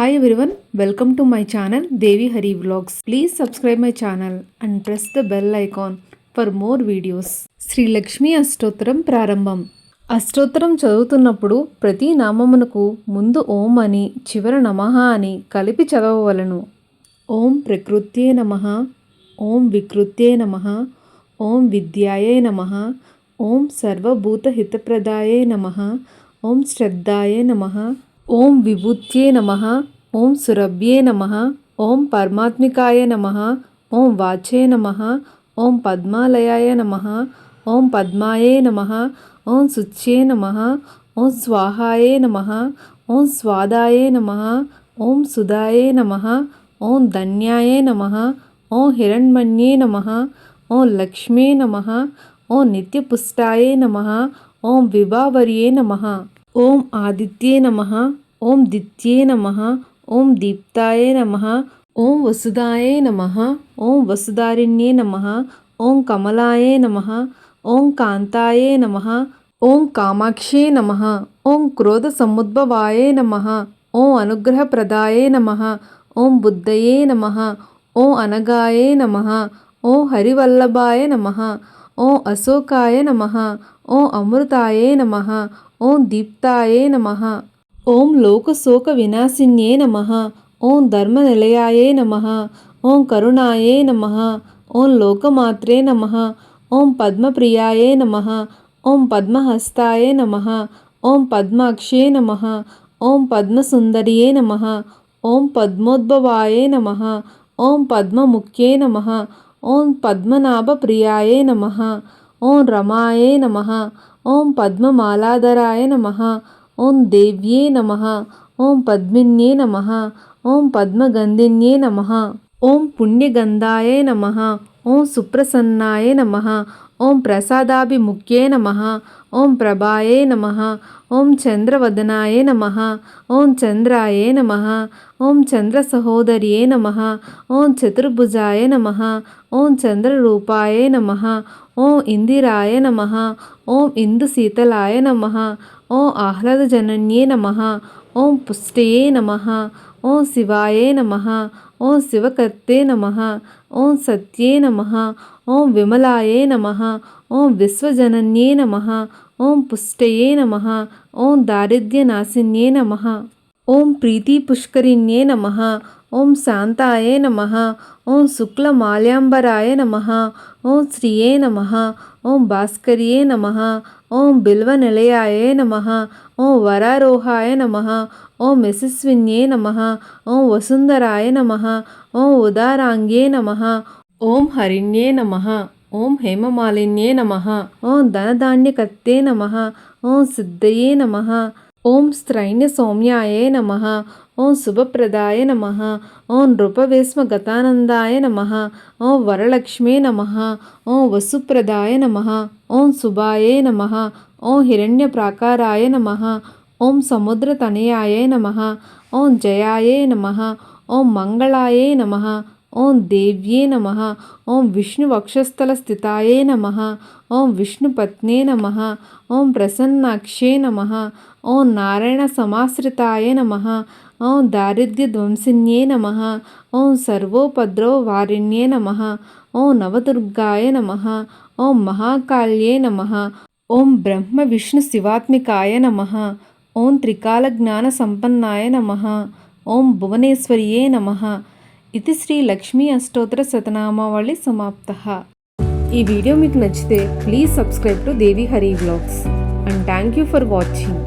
Hi everyone, welcome to my channel Devi Hari Vlogs. Please subscribe my channel and press the bell icon for more videos. Shri Lakshmi అష్టోత్తరం ప్రారంభం. అష్టోత్తరం చదువుతున్నప్పుడు ప్రతి నామమునకు ముందు ఓం అని చివర నమః అని కలిపి చదవవలను. ఓం ప్రకృత్యే నమః, ఓం వికృత్యే నమః, ఓం విద్యాయే నమః, ఓం సర్వభూతహితప్రదాయే నమః, ఓం శ్రద్ధాయే నమః, ఓం విభూత్యే నమః, ఓం సురభ్యే నమః, ఓం పరమాత్మికాయ నమః, ఓం వాచే నమః, ఓం పద్మాలయాయ నమః, ఓం పద్మాయే నమః, ఓం శుచ్యే నమః, ఓం స్వాహాయే నమః, ఓం స్వాదాయే నమః, ఓం సుధాయే నమః, ఓం ధన్యాయే నమః, ఓం హిరణ్మన్యే నమః, ఓం లక్ష్మే నమః, ఓం నిత్యపుష్టాయే నమః, ఓం విభావర్యే నమః, ఓం ఆదిత్యే నమః, ఓం దిత్యే నమః, ఓం దీప్తాయే నమః, ఓం వసుదాయే నమః, ఓం వసుధారిణ్యే నమః, ఓం కమలాయే నమః, ఓం కాంతాయే నమః, ఓం కామాక్షే నమః, ఓం క్రోధ సముద్భవాయే నమః, ఓం అనుగ్రహప్రదాయే నమః, ఓం బుద్ధయే నమః, ఓం అనగాయే నమః, ఓం హరివల్లభాయ నమః, ఓం అశోకాయ నమః, ఓం అమృతాయే నమః, ఓం దీప్తాయే నమః, ఓం లోకశోక వినాశిన్యే నమః, ఓం ధర్మనిలయాయే నమః, ఓం కరుణాయే నమః, ఓం లోకమాత్రే నమః, ఓం పద్మప్రియాయే నమః, ఓం పద్మహస్తాయే నమః, ఓం పద్మాక్షే నమః, ఓం పద్మసుందర్యే నమః, ఓం పద్మోద్భవాయే నమః, ఓం పద్మముఖ్యే నమః, ఓం పద్మనాభప్రియాయే నమః, ఓం రమాయే నమః, ఓం పద్మమాలాధరాయ నమః, ఓం దేవ్యే నమః, ఓం పద్మిన్యే నమః, ఓం పద్మగంధిన్యే నమః, ఓం పుణ్యగంధాయ నమః, ఓం సుప్రసన్నాయ నమః, ఓం ప్రసాదాభిముఖ్యే నమః, ఓం ప్రభాయే నమః, ఓం చంద్రవదనాయ నమః, ఓం చంద్రాయ నమః, ఓం చంద్రసహోదర్యే నమః, ఓం చతుర్భుజాయ నమః, ఓం చంద్రరూపాయ నమః, ఓం ఇందిరాయ నమః, ఓం ఇందుశీతలాయ నమః, ఓం ఆహ్లాదజనన్యే నమః, ఓం పుష్టయే నమః, ఓం శివాయే నమః, ఓం శివకర్తే నమః, ఓం సత్యే నమః, ఓం విమలాయే నమః, ఓం విశ్వజనన్యే నమః, ఓం పుష్టయే నమః, ఓం దారిద్ర్యనాశిన్యే నమః, ఓం ప్రీతిపుష్కరిణ్యే నమః, ఓం శాంతాయే నమః, ఓం శుక్లమాల్యాంబరాయ నమః, ఓం శ్రియే నమః, ఓం భాస్కర్యే నమః, ఓం బిల్వనిలయాయ నమః, ఓం వరారోహాయ నమః, ఓం యశస్విన్యే నమః, ఓం వసుంధరాయ నమః, ఓం ఉదారాంగ్యే నమః, ఓం హరిణ్యే నమః, ఓం హేమమాలిన్యే నమః, ఓం ధనధాన్యకర్తే నమః, ఓం సిద్ధయే నమః, ఓం స్త్రైణ్య సౌమ్యాయే నమః, ఓం శుభప్రదాయ నమః, ఓం నృపవేశ్మగతానందాయ నమః, ఓం వరలక్ష్మే నమః, ఓం వసుప్రదాయ నమః, ఓం శుభాయే నమః, ఓం హిరణ్యప్రాకారాయ నమః, ఓం సముద్రతనయాయే నమః, ఓం జయాయే నమః, ఓం మంగళాయే నమః, ఓం దేవ్యే నమః, ఓం విష్ణువక్షస్థలస్థితాయే నమః, ఓం విష్ణుపత్నే నమః, ఓం ప్రసన్నాక్షే నమః, ఓం నారాయణ సమాశ్రితాయ నమః, ఓం దారిద్ర్యధ్వంసిన్యే నమః, ఓం సర్వోపద్రవవారిణ్యే నమః, ఓం నవదుర్గాయ నమః, ఓం మహాకాళ్యే నమః, ఓం బ్రహ్మ విష్ణు శివాత్మికాయ నమః, ఓం త్రికాలజ్ఞాన సంపన్నాయ నమః, ఓం భువనేశ్వర్యే నమః. ఇది శ్రీ లక్ష్మీ అష్టోత్తర శతనామావళి సమాప్తః. ఈ వీడియో మీకు నచ్చితే please subscribe to Devi Hari vlogs and thank you for watching.